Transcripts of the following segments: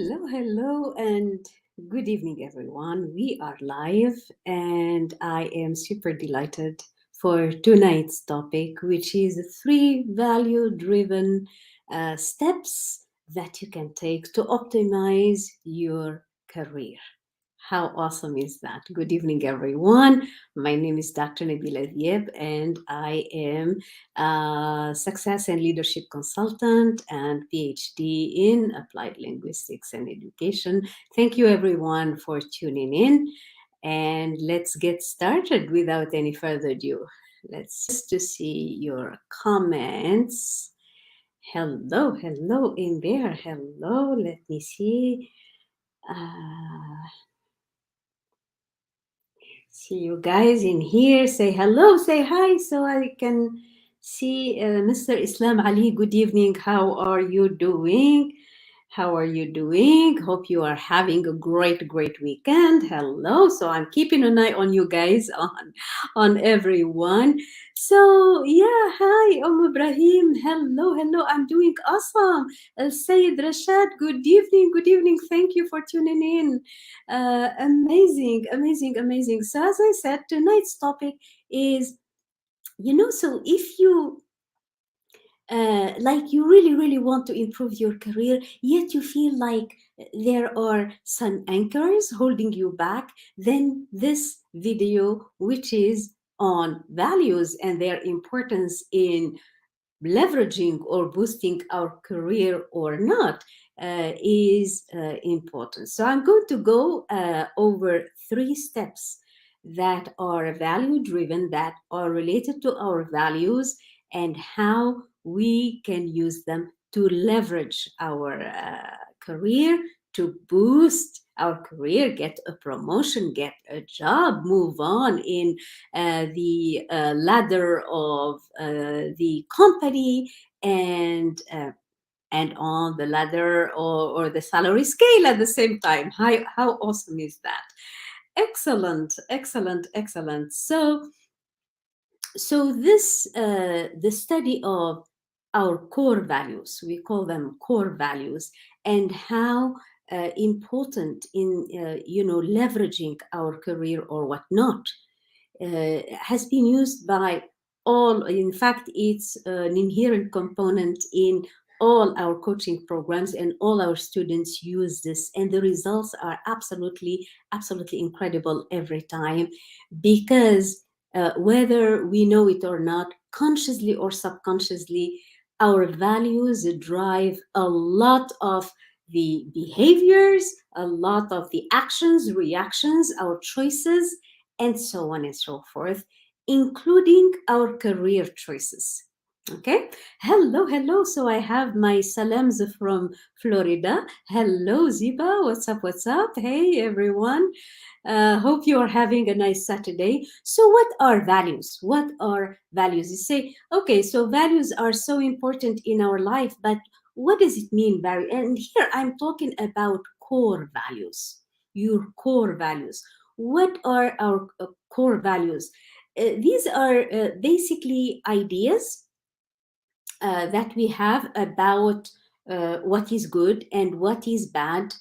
Hello, and good evening, everyone. We are live, and I am super delighted for tonight's topic, which is three value driven steps that you can take to optimize your career. How awesome is that? Good evening, everyone. My name is Dr. Nabila Dieb, and I am a success and leadership consultant and PhD in applied linguistics and education. Thank you, everyone, for tuning in. And let's get started without any further ado. Let's to see your comments. Hello in there. Hello. Let me see. Uh, See you guys in here. Say hello, say hi, so I can see Mr. Islam Ali. Good evening. How are you doing? How are you doing? Hope you are having a great weekend. Hello. So I'm keeping an eye on you guys, on everyone. So yeah, hi, Ibrahim. Hello. I'm doing awesome. Sayed Rashad, good evening. Good evening. Thank you for tuning in. Amazing. So as I said, tonight's topic is, so if you like you really want to improve your career, yet you feel like there are some anchors holding you back, then this video, which is on values and their importance in leveraging or boosting our career or not, is important. So I'm going to go over three steps that are value driven, that are related to our values, and how we can use them to leverage our career, to boost our career, get a promotion, get a job, move on in the ladder of the company, and on the ladder, or the salary scale at the same time. How awesome is that? Excellent. So this the study of our core values, we call them core values, and how important in leveraging our career or whatnot, has been used by all. In fact, it's an inherent component in all our coaching programs, and all our students use this, and the results are absolutely incredible every time, because whether we know it or not, consciously or subconsciously, our values drive a lot of the behaviors, a lot of the actions, reactions, our choices, and so on and so forth, including our career choices. Okay. Hello. So I have my salams from Florida. Hello, Ziba. What's up? Hey, everyone. Hope you are having a nice Saturday. So, what are values? What are values? You say, okay, so values are so important in our life, but what does it mean, Barry? And here I'm talking about core values, your core values. What are our core values? These are basically ideas that we have about what is good and what is bad,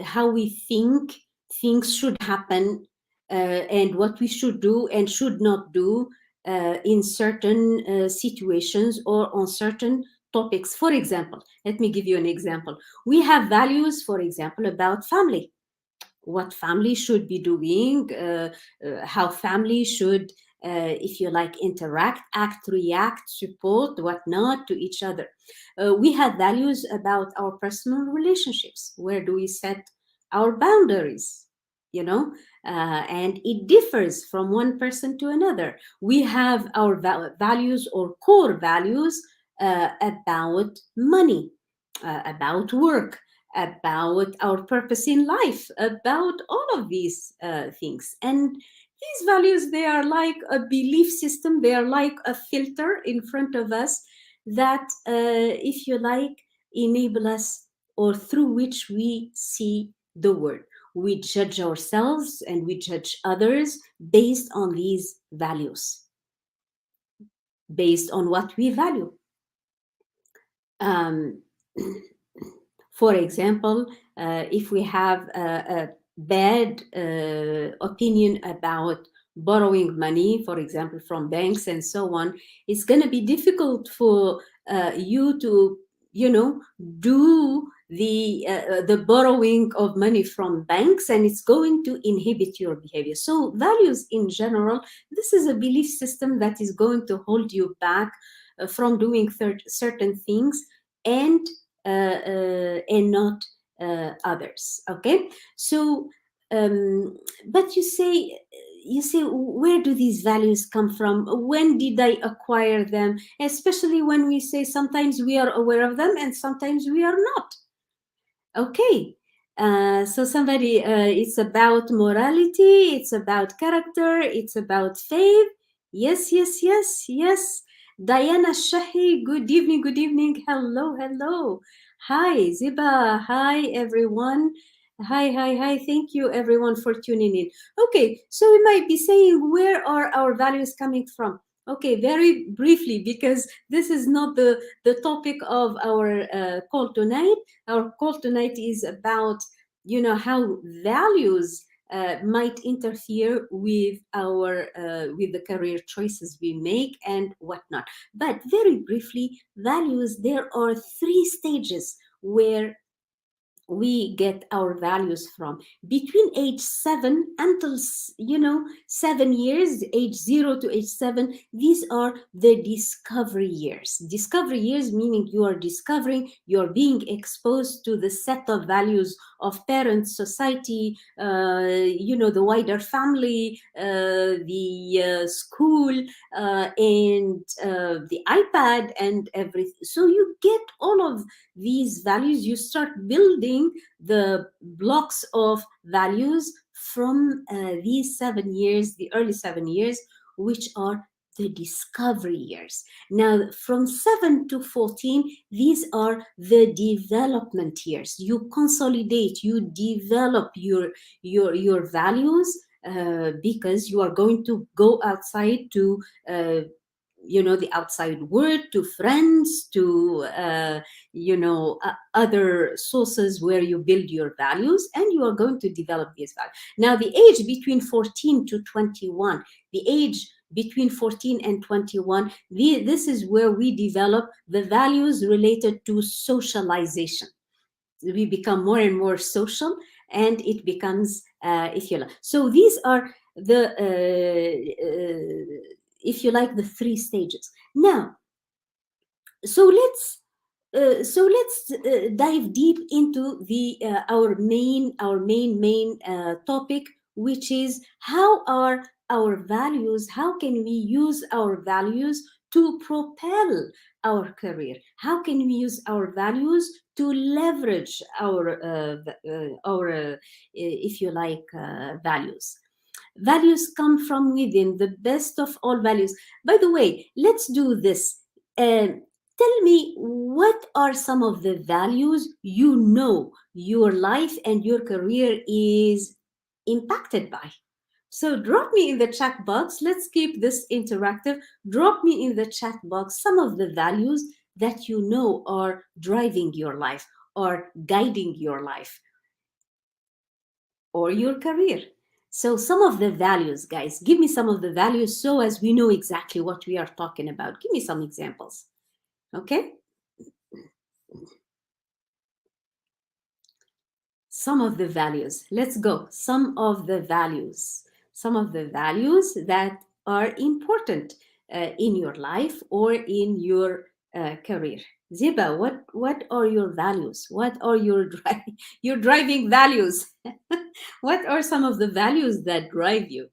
how we think things should happen, and what we should do and should not do in certain situations or on certain topics. For example, let me give you an example. We have values, for example, about family, what family should be doing, how family should, if you like, interact, act, react, support, whatnot to each other. We have values about our personal relationships. Where do we set our boundaries? And it differs from one person to another. We have our values or core values about money, about work, about our purpose in life, about all of these things. And these values, they are like a belief system, they are like a filter in front of us that, if you like, enable us, or through which we see the world. We judge ourselves and we judge others based on these values, based on what we value. Um, For example, if we have a bad opinion about borrowing money, for example, from banks and so on, it's going to be difficult for you to, do the borrowing of money from banks, and it's going to inhibit your behavior. So values in general, this is a belief system that is going to hold you back from doing certain things, and not others. Okay, so but you say, where do these values come from? When did I acquire them? Especially when we say sometimes we are aware of them and sometimes we are not. Okay. So somebody, it's about morality, it's about character, it's about faith. Yes, yes, yes, yes. Diana Shahi, good evening, good evening. Hello, hello. Hi, Ziba. Hi, everyone. Hi, hi, hi. Thank you, everyone, for tuning in. Okay, so we might be saying, where are our values coming from? Okay, very briefly, because this is not the topic of our call tonight. Our call tonight is about, how values might interfere with our with the career choices we make and whatnot. But very briefly, values, there are 3 stages where we get our values from. Between age 7 until 7 years, age 0 to age 7, these are the discovery years. Discovery years meaning you are discovering, you're being exposed to the set of values of parents, society, the wider family, the school, and the iPad and everything. So you get all of these values, you start building the blocks of values from these 7 years, the early 7 years, which are the discovery years. Now, from 7 to 14, these are the development years. You consolidate, you develop your values, because you are going to go outside to the outside world, to friends, to other sources where you build your values, and you are going to develop these values. Now, the age between 14 to 21, the age between 14 and 21, this is where we develop the values related to socialization. We become more and more social, and it becomes, if you like, so these are the if you like, the 3 stages. Now, so let's dive deep into the our main topic, which is, how are our values, how can we use our values to propel our career? How can we use our values to leverage our if you like, values? Values come from within, the best of all values. By the way, let's do this. Tell me, what are some of the values your life and your career is impacted by? So drop me in the chat box. Let's keep this interactive. Drop me in the chat box some of the values that are driving your life or guiding your life or your career. So some of the values, guys, give me some of the values so as we know exactly what we are talking about. Give me some examples. Okay? Some of the values. Let's go. Some of the values. Some of the values that are important in your life or in your career. Ziba, what are your values? What are your driving values? What are some of the values that drive you?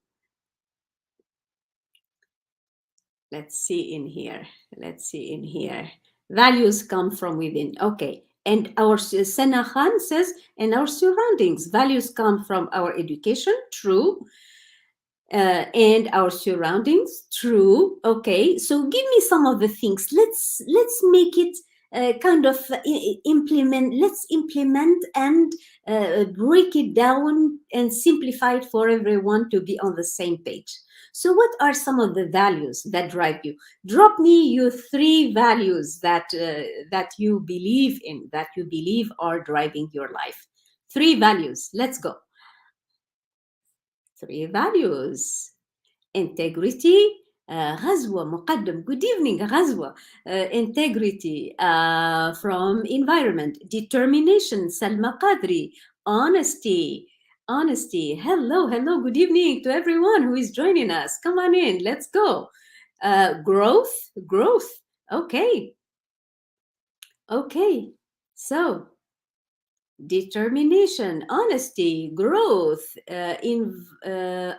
Let's see in here. Values come from within. Okay. And our Sena Khan says, and our surroundings. Values come from our education. True. And our surroundings. True. Okay. So give me some of the things. Let's make it kind of implement. Let's implement and break it down and simplify it for everyone to be on the same page. So what are some of the values that drive you? Drop me your 3 values that you believe in, that you believe are driving your life. 3 values. Let's go. 3 values. Integrity. غزوة مقدم. Good evening, غزوة. Integrity from environment. Determination. Salma Qadri. Honesty. Honesty. Hello, hello. Good evening to everyone who is joining us. Come on in. Let's go. Growth. Growth. Okay. Okay. So determination, honesty, growth,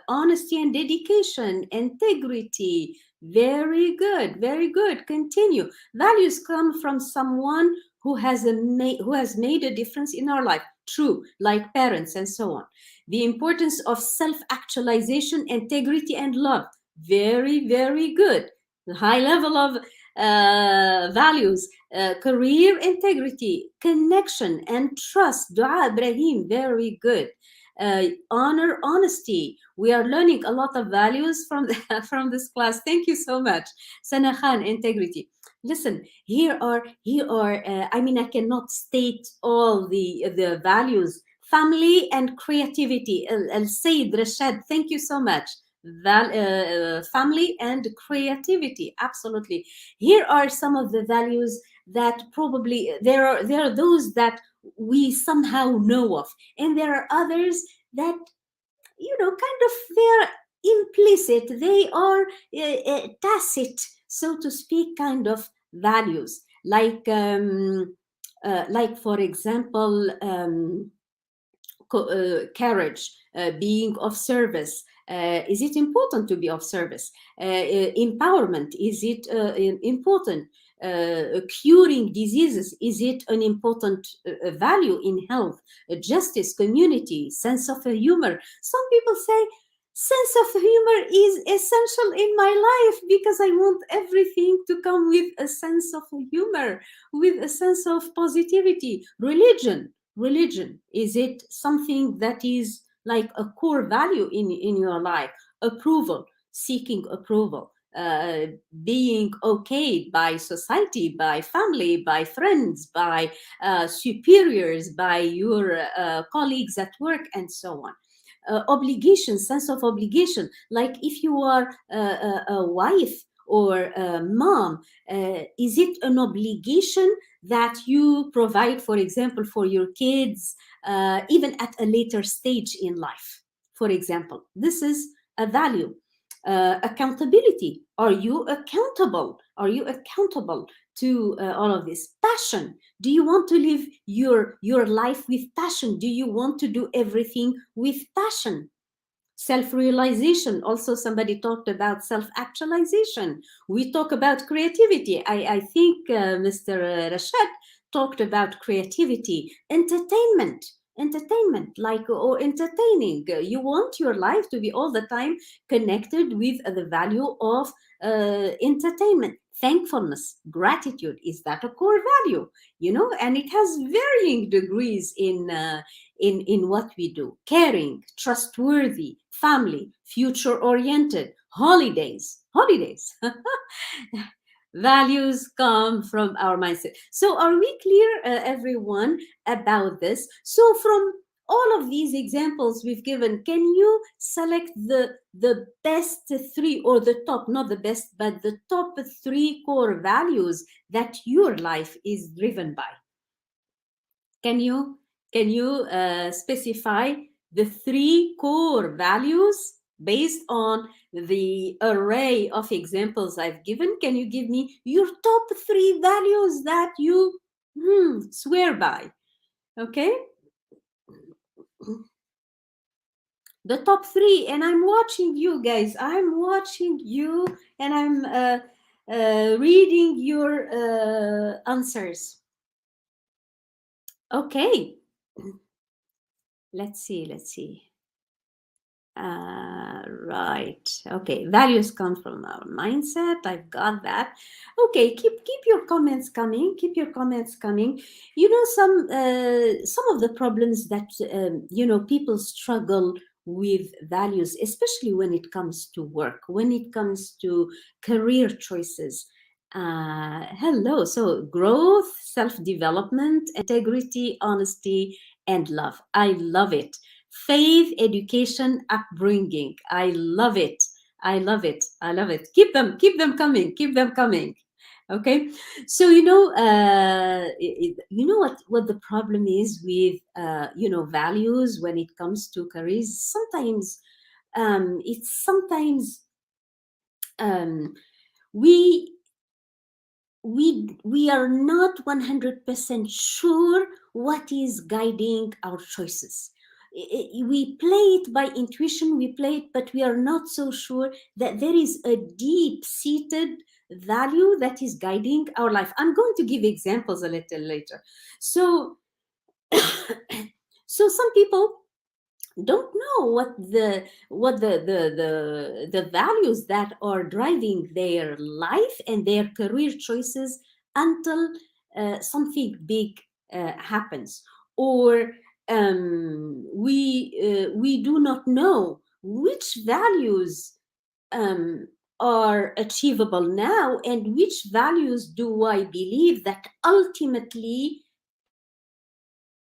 honesty and dedication, integrity. Very good, very good. Continue. Values come from someone who has made a difference in our life. True, like parents and so on. The importance of self-actualization, integrity, and love. Very, very good. High level of values. Career integrity, connection, and trust. Dua Ibrahim, very good. Honor, honesty. We are learning a lot of values from from this class. Thank you so much. Sana Khan, integrity. Listen, here are. I mean, I cannot state all the values. Family and creativity. Al Said Rashad, thank you so much. Family and creativity, absolutely. Here are some of the values that probably there are those that we somehow know of, and there are others that kind of they're implicit, they are tacit, so to speak, kind of values, like for example, courage, being of service. Is it important to be of service? Empowerment, is it important? Curing diseases, is it an important value in health? Justice, community, sense of humor. Some people say sense of humor is essential in my life because I want everything to come with a sense of humor, with a sense of positivity. Religion, is it something that is like a core value in your life? Approval, seeking approval, being okayed by society, by family, by friends, by superiors, by your colleagues at work, and so on. Obligation, sense of obligation, like if you are a wife or a mom, is it an obligation that you provide, for example, for your kids, even at a later stage in life? For example, this is a value. Accountability, are you accountable? Are you accountable to all of this? Passion, do you want to live your life with passion? Do you want to do everything with passion? Self-realization, also somebody talked about self-actualization. We talk about creativity. I think Mr. Rashad talked about creativity. Entertainment, like, or entertaining. You want your life to be all the time connected with the value of entertainment. Thankfulness, gratitude, is that a core value? And it has varying degrees in what we do. Caring, trustworthy, family, future oriented, holidays. Values come from our mindset. So are we clear, everyone, about this? So from all of these examples we've given, can you select the best 3, or the top, not the best, but the top 3 core values that your life is driven by? Can you specify the 3 core values based on the array of examples I've given? Can you give me your top 3 values that you swear by? Okay, the top 3, and I'm watching you guys. I'm watching you, and I'm reading your answers. Okay. Let's see. Right. Okay. Values come from our mindset. I've got that. Okay. Keep your comments coming. Keep your comments coming. You know, some of the problems that people struggle with values, especially when it comes to work, when it comes to career choices. Hello. So growth, self-development, integrity, honesty, and love. I love it. Faith, education, upbringing. I love it. I love it. I love it. Keep them coming. Keep them coming. Okay. So you know what the problem is with values when it comes to careers. Sometimes um, we we are not 100% sure what is guiding our choices. We play it by intuition, we play it, but we are not so sure that there is a deep seated value that is guiding our life. I'm going to give examples a little later. So so some people don't know what the values that are driving their life and their career choices until something big happens, or we do not know which values um, are achievable now and which values do I believe that ultimately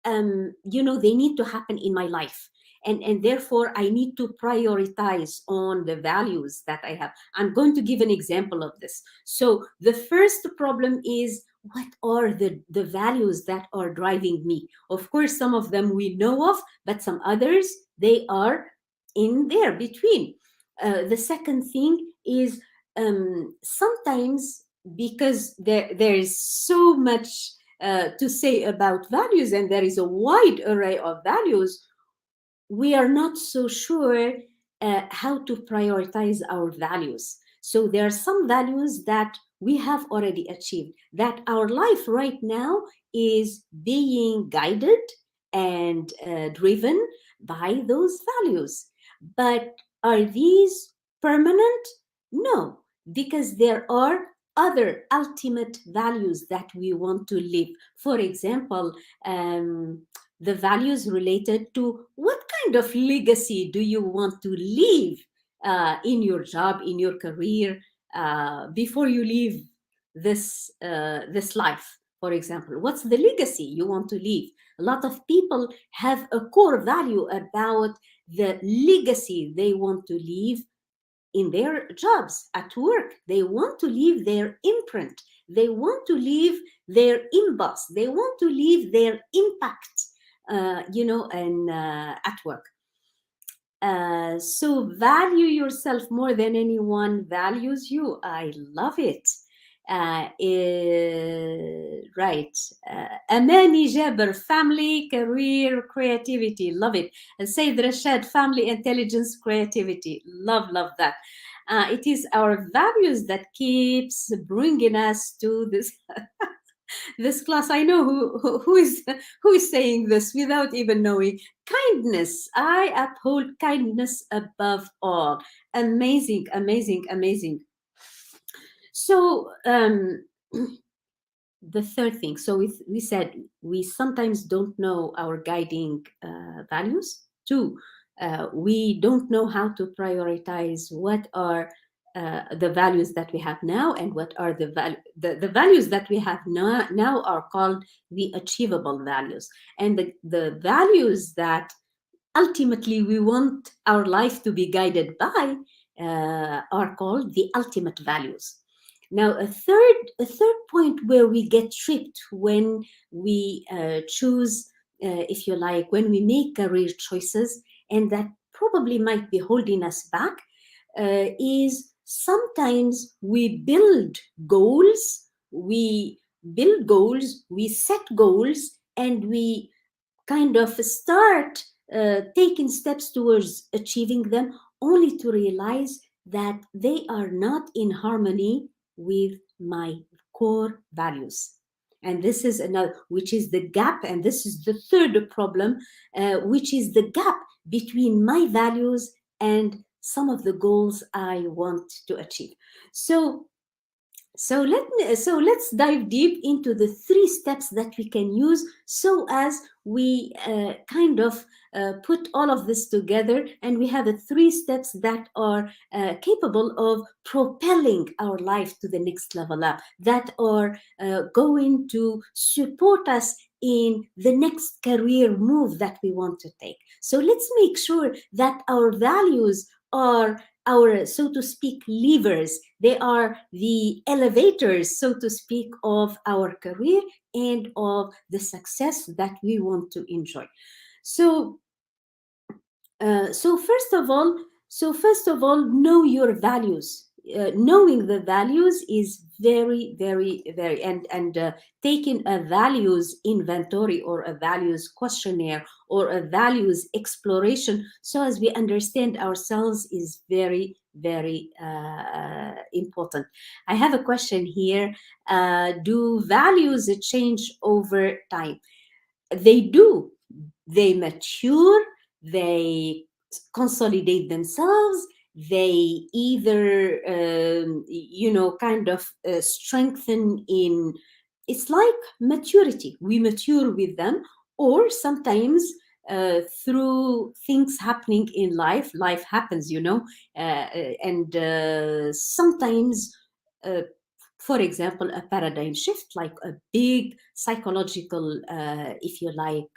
they need to happen in my life, and therefore I need to prioritize on the values that I have. I'm going to give an example of this. So the first problem is, what are the values that are driving me? Of course, some of them we know of, but some others, they are in there between. The second thing is, sometimes, because there is so much to say about values, and there is a wide array of values, we are not so sure how to prioritize our values. So there are some values that we have already achieved, that our life right now is being guided and driven by those values. But are these permanent? No, because there are other ultimate values that we want to live. For example, the values related to what kind of legacy do you want to leave in your job, in your career, before you leave this life. For example, what's the legacy you want to leave? A lot of people have a core value about the legacy they want to leave in their jobs, at work. They want to leave their imprint, they want to leave their impact, they want to leave their impact, and at work. So value yourself more than anyone values you. I love it. Right. Amani Jaber, family, career, creativity. Love it. And Said Rashad, family, intelligence, creativity. Love that. It is our values that keeps bringing us to this class. I know who is saying this without even knowing. Kindness. I uphold kindness above all. Amazing, amazing, amazing. So the third thing. So we said we sometimes don't know our guiding values. Two, we don't know how to prioritize what are the values that we have now, and what are the values that we have now are called the achievable values, and the values that ultimately we want our life to be guided by are called the ultimate values. Now, a third point where we get tricked when we choose, if you like, when we make career choices, and that probably might be holding us back, is sometimes we build goals, we set goals, and we kind of start taking steps towards achieving them, only to realize that they are not in harmony with my core values. And this is another, which is the gap, and this is the third problem, which is the gap between my values and some of the goals I want to achieve. So let's dive deep into the 3 steps that we can use, so as we kind of put all of this together, and we have 3 steps that are capable of propelling our life to the next level up, that are going to support us in the next career move that we want to take. So let's make sure that our values are our, so to speak, levers. They are the elevators, so to speak, of our career and of the success that we want to enjoy. So, first of all, know your values. Knowing the values is very, very, very, and taking a values inventory or a values questionnaire or a values exploration, so as we understand ourselves, is very, very important. I have a question here. Do values change over time? They do. They mature, they consolidate themselves, they either kind of strengthen in, it's like maturity, we mature with them, or sometimes through things happening in life, life happens, and sometimes uh, for example, a paradigm shift, like a big psychological, if you like,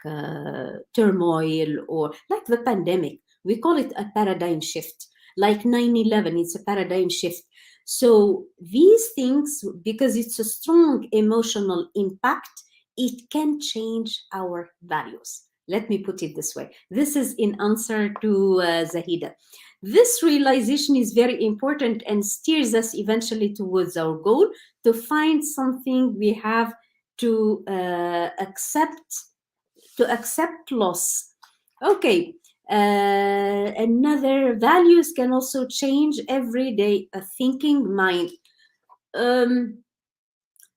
turmoil, or like the pandemic. We call it a paradigm shift. Like 9/11, it's a paradigm shift. So these things, because it's a strong emotional impact, it can change our values. Let me put it this way. This is in answer to Zahida. This realization is very important and steers us eventually towards our goal, to find something we have to accept loss. Okay. Another, values can also change every day. A thinking mind.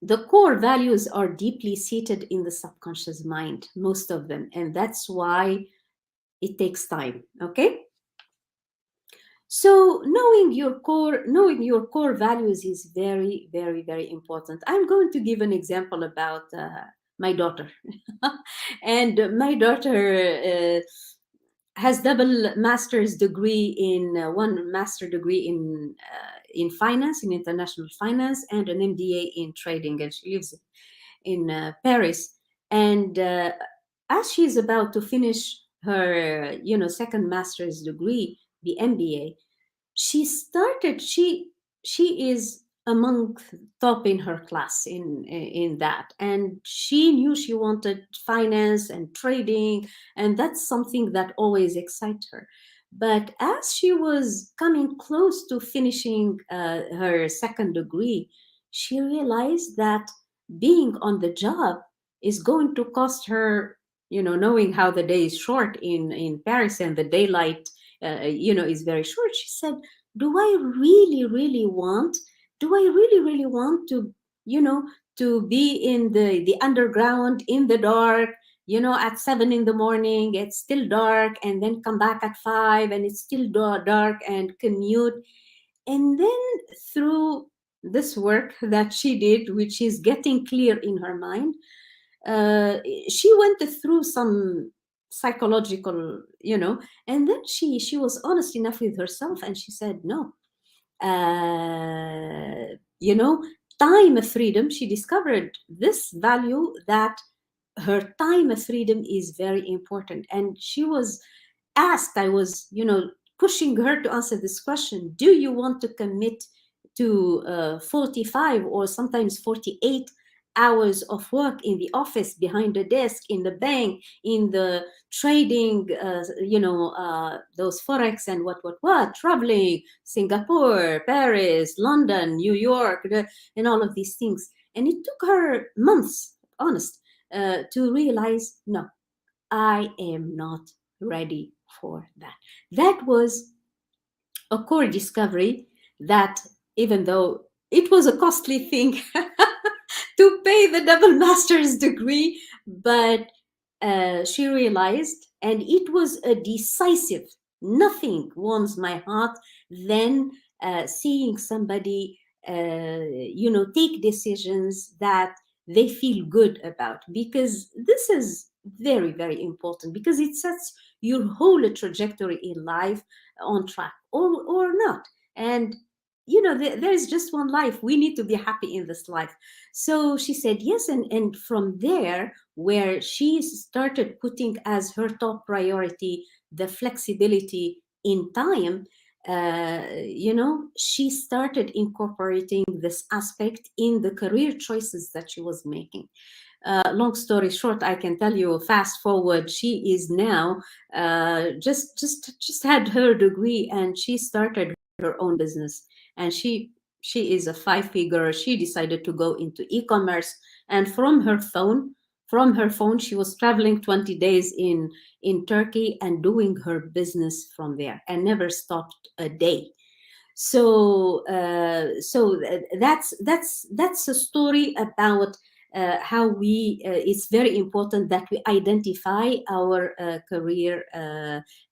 The core values are deeply seated in the subconscious mind, most of them, and that's why it takes time. Okay. So knowing your core values is very, very, very important. I'm going to give an example about my daughter. And my daughter has double master's degree in one master degree in finance, in international finance, and an MBA in trading, and she lives in Paris. And as she's about to finish her second master's degree, the MBA, she is among top in her class in that, and she knew she wanted finance and trading, and that's something that always excites her. But as she was coming close to finishing her second degree, she realized that being on the job is going to cost her, knowing how the day is short in Paris, and the daylight is very short. She said, do I really, really want, to, to be in the underground, in the dark, at 7 in the morning, it's still dark, and then come back at 5 and it's still dark, and commute. And then through this work that she did, which is getting clear in her mind, she went through some psychological, and then she was honest enough with herself, and she said no. uh, you know Time freedom, she discovered this value, that her time freedom is very important. And she was asked, I was pushing her to answer this question: do you want to commit to 45 or sometimes 48 hours of work in the office, behind the desk, in the bank, in the trading, those forex and what, traveling Singapore, Paris, London, New York, and all of these things? And it took her months, honest, to realize, no, I am not ready for that. That was a core discovery, that even though it was a costly thing to pay the double master's degree, but she realized, and it was a decisive Nothing warms my heart than seeing somebody, take decisions that they feel good about, because this is very, very important, because it sets your whole trajectory in life on track, or not. And there's just one life. We need to be happy in this life. So she said yes, and from there, where she started putting as her top priority the flexibility in time, she started incorporating this aspect in the career choices that she was making. Long story short, I can tell you, fast forward, she is now just had her degree, and she started her own business. And she is a five-figure. She decided to go into e-commerce, and from her phone she was traveling 20 days in Turkey and doing her business from there, and never stopped a day. So that's a story about how it's very important that we identify our career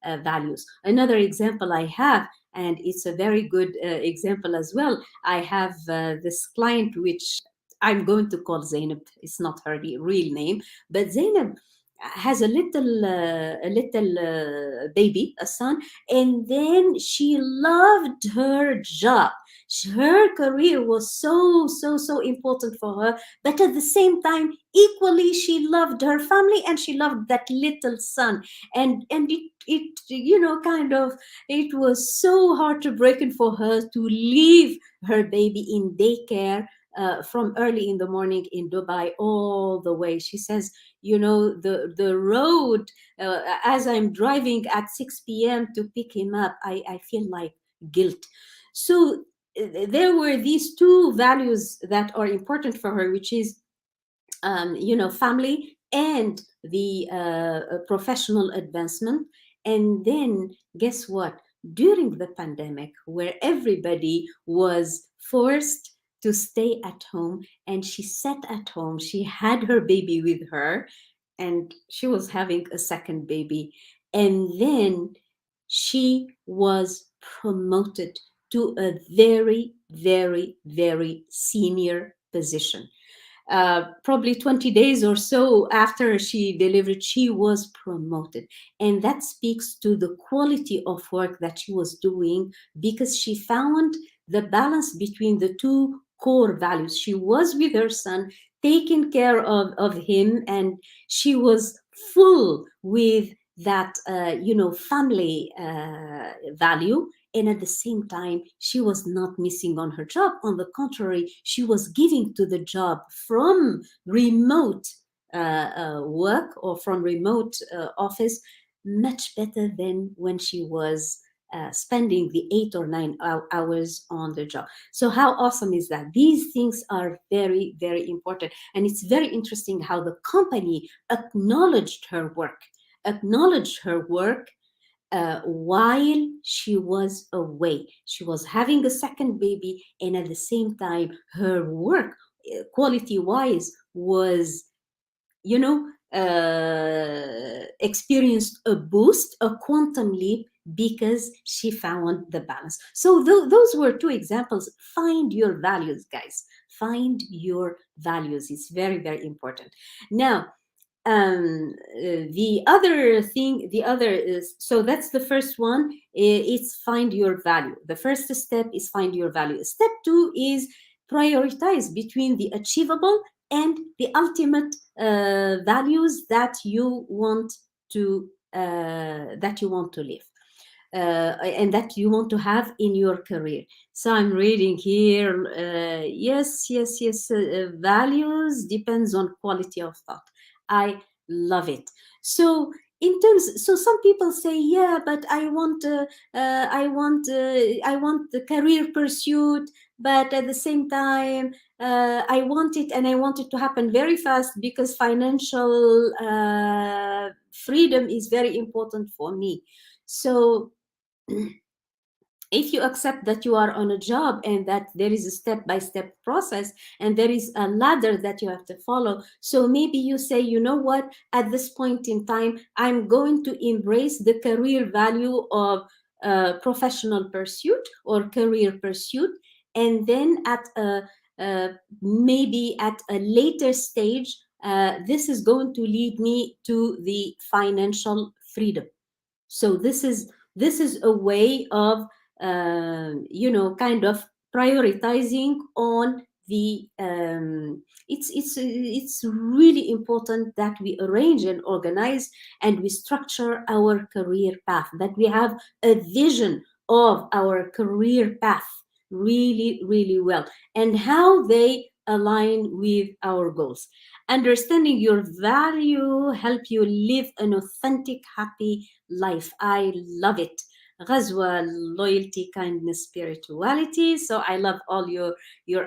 values. Another example I have, and it's a very good example as well. I have this client, which I'm going to call Zainab. It's not her real name, but Zainab has a little baby, a son, and then she loved her job. Her career was so important for her, but at the same time, equally, she loved her family and she loved that little son. And it kind of, it was so heartbreaking for her to leave her baby in daycare from early in the morning in Dubai all the way. She says, the road, as I'm driving at 6 p.m. to pick him up, I feel like guilt. So there were these two values that are important for her, which is family and the professional advancement. And then guess what? During the pandemic, where everybody was forced to stay at home, and she sat at home, she had her baby with her, and she was having a second baby. And then she was promoted to a very, very, very senior position. Probably 20 days or so after she delivered, she was promoted. And that speaks to the quality of work that she was doing, because she found the balance between the two core values. She was with her son, taking care of him, and she was full with that, family value. And at the same time, she was not missing on her job. On the contrary, she was giving to the job from remote work, or from remote office, much better than when she was spending the 8 or 9 hours on the job. So how awesome is that? These things are very, very important. And it's very interesting how the company acknowledged her work while she was away. She was having a second baby, and at the same time, her work, quality wise, was, experienced a boost, a quantum leap, because she found the balance. So those were two examples. Find your values, guys. Find your values. It's very, very important. Now, the other is, so that's the first one. It's find your value. The first step is find your value. Step two is prioritize between the achievable and the ultimate values that you want to live, and that you want to have in your career. So I'm reading here. Yes. Values depends on quality of thought. I love it. So so some people say, yeah, but I want the career pursuit, but at the same time, I want it, and I want it to happen very fast, because financial freedom is very important for me. So if you accept that you are on a job and that there is a step-by-step process and there is a ladder that you have to follow, so maybe you say, you know what, at this point in time, I'm going to embrace the career value of professional pursuit or career pursuit, and then at a maybe at a later stage, this is going to lead me to the financial freedom. So this is a way of kind of prioritizing on the it's really important that we arrange and organize and we structure our career path, that we have a vision of our career path really really well, and how they align with our goals. Understanding your value help you live an authentic happy life. I love it. Ghazwa, loyalty, kindness, spirituality. So I love all your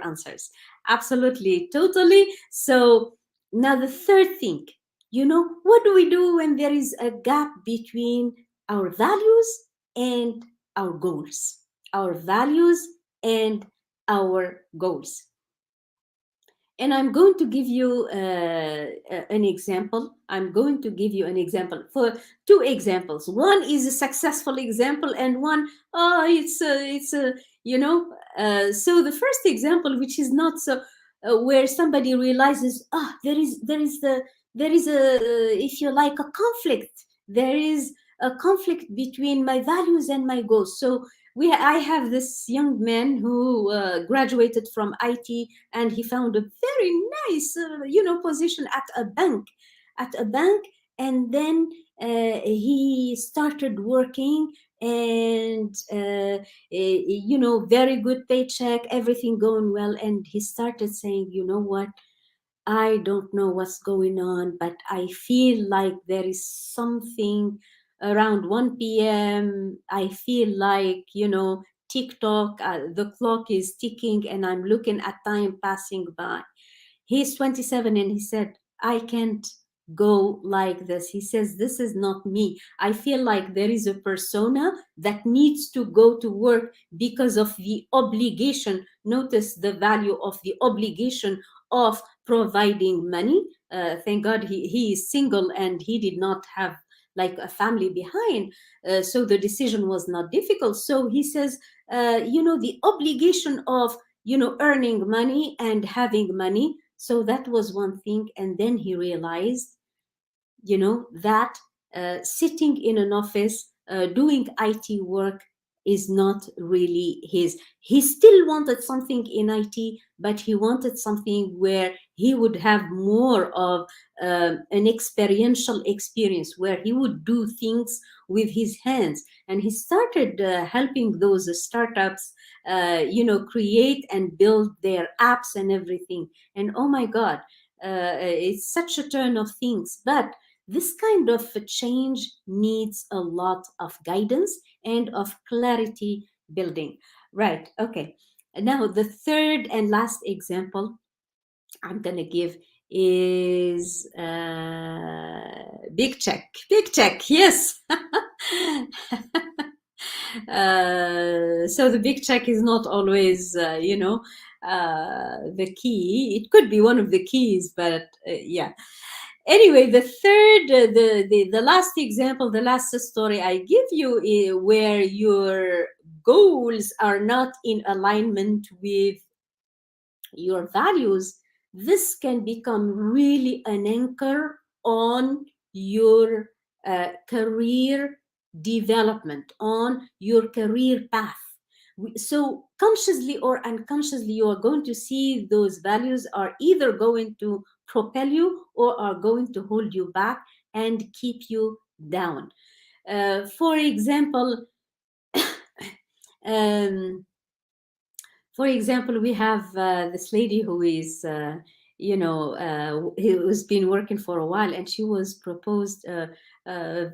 answers. Absolutely, totally. So now the third thing, what do we do when there is a gap between our values and our goals? Our values and our goals. And I'm going to give you an example. I'm going to give you an example for two examples. One is a successful example, and one, oh, it's a, so the first example, which is not so, where somebody realizes, there is a, if you like, a conflict. There is a conflict between my values and my goals. So I have this young man who graduated from IT, and he found a very nice position at a bank, and then he started working, and very good paycheck, everything going well, and he started saying, you know what, I don't know what's going on, but I feel like there is something around 1 p.m. I feel like, TikTok, the clock is ticking, and I'm looking at time passing by. He's 27, and he said, I can't go like this. He says, this is not me. I feel like there is a persona that needs to go to work because of the obligation. Notice the value of the obligation of providing money. Thank God he is single and he did not have like a family behind. So the decision was not difficult. So he says, the obligation of, earning money and having money. So that was one thing. And then he realized, that sitting in an office doing IT work is not really his. He still wanted something in IT, but he wanted something where he would have more of an experiential experience, where he would do things with his hands. And he started helping those startups, create and build their apps and everything. And oh my God, it's such a turn of things. But this kind of a change needs a lot of guidance and of clarity building. Right. Okay. Now, the third and last example I'm going to give is big check. Big check. Yes. So the big check is not always, the key. It could be one of the keys, but yeah. Anyway, the third, the last example, the last story I give you, where your goals are not in alignment with your values, this can become really an anchor on your career development, on your career path. So consciously or unconsciously, you are going to see those values are either going to propel you or are going to hold you back and keep you down. For example, um, we have this lady who is, who's been working for a while, and she was proposed a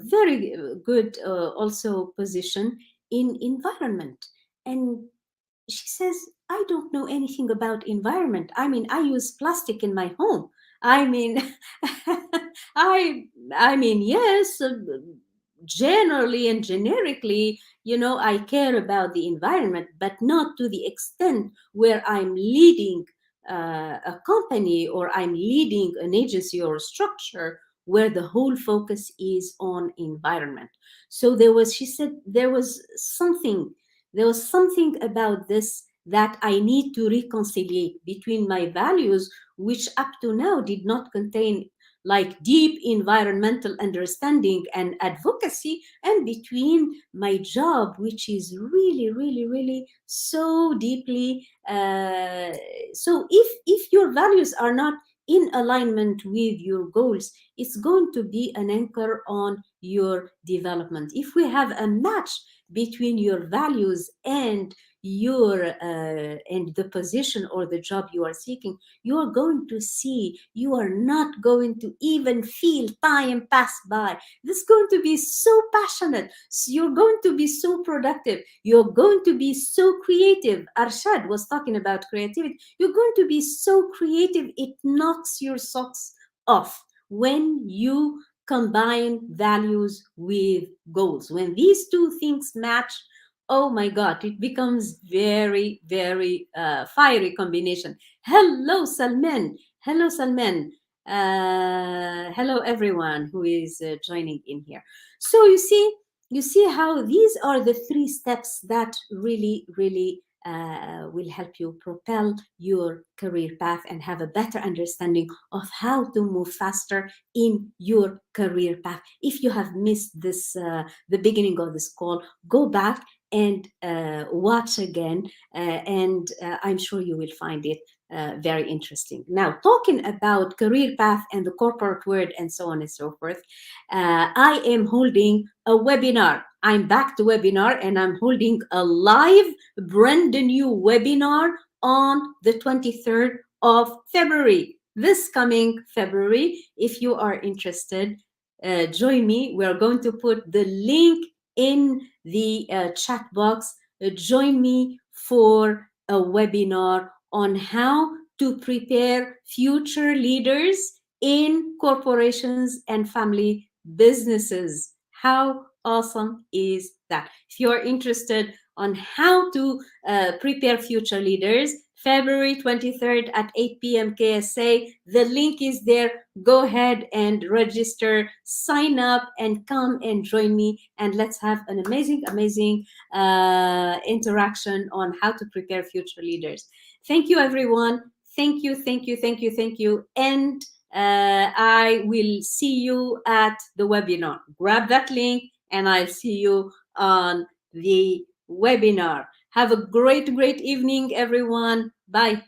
very good also position in environment. And she says, I don't know anything about environment. I mean, I use plastic in my home. I mean, I mean, yes, generally and generically, I care about the environment, but not to the extent where I'm leading a company, or I'm leading an agency or a structure where the whole focus is on environment. So she said, there was something about this that I need to reconcile between my values, which up to now did not contain like deep environmental understanding and advocacy, and between my job, which is really, really, really so deeply. So if your values are not in alignment with your goals, it's going to be an anchor on your development. If we have a match between your values and the position or the job you are seeking, you are going to see, you are not going to even feel time pass by. This is going to be so passionate. So you're going to be so productive. You're going to be so creative. Arshad was talking about creativity. You're going to be so creative. It knocks your socks off when you combine values with goals. When these two things match, oh my God, it becomes very, very fiery combination. Hello, Salman. Hello, Salman. Hello, everyone who is joining in here. So you see how these are the three steps that really, really will help you propel your career path and have a better understanding of how to move faster in your career path. If you have missed the beginning of this call, go back and watch again, and I'm sure you will find it very interesting. Now, talking about career path and the corporate world and so on and so forth, I am holding a webinar. I'm back to webinar, and I'm holding a live, brand new webinar on the 23rd of February, this coming February. If you are interested, join me. We're going to put the link in the chat box. Join me for a webinar on how to prepare future leaders in corporations and family businesses. How awesome is that? If you're interested on how to prepare future leaders, February 23rd at 8 p.m. KSA, the link is there. Go ahead and register, sign up, and come and join me. And let's have an amazing, amazing interaction on how to prepare future leaders. Thank you, everyone. Thank you, thank you, thank you, thank you. And I will see you at the webinar. Grab that link, and I'll see you on the webinar. Have a great, great evening, everyone. Bye.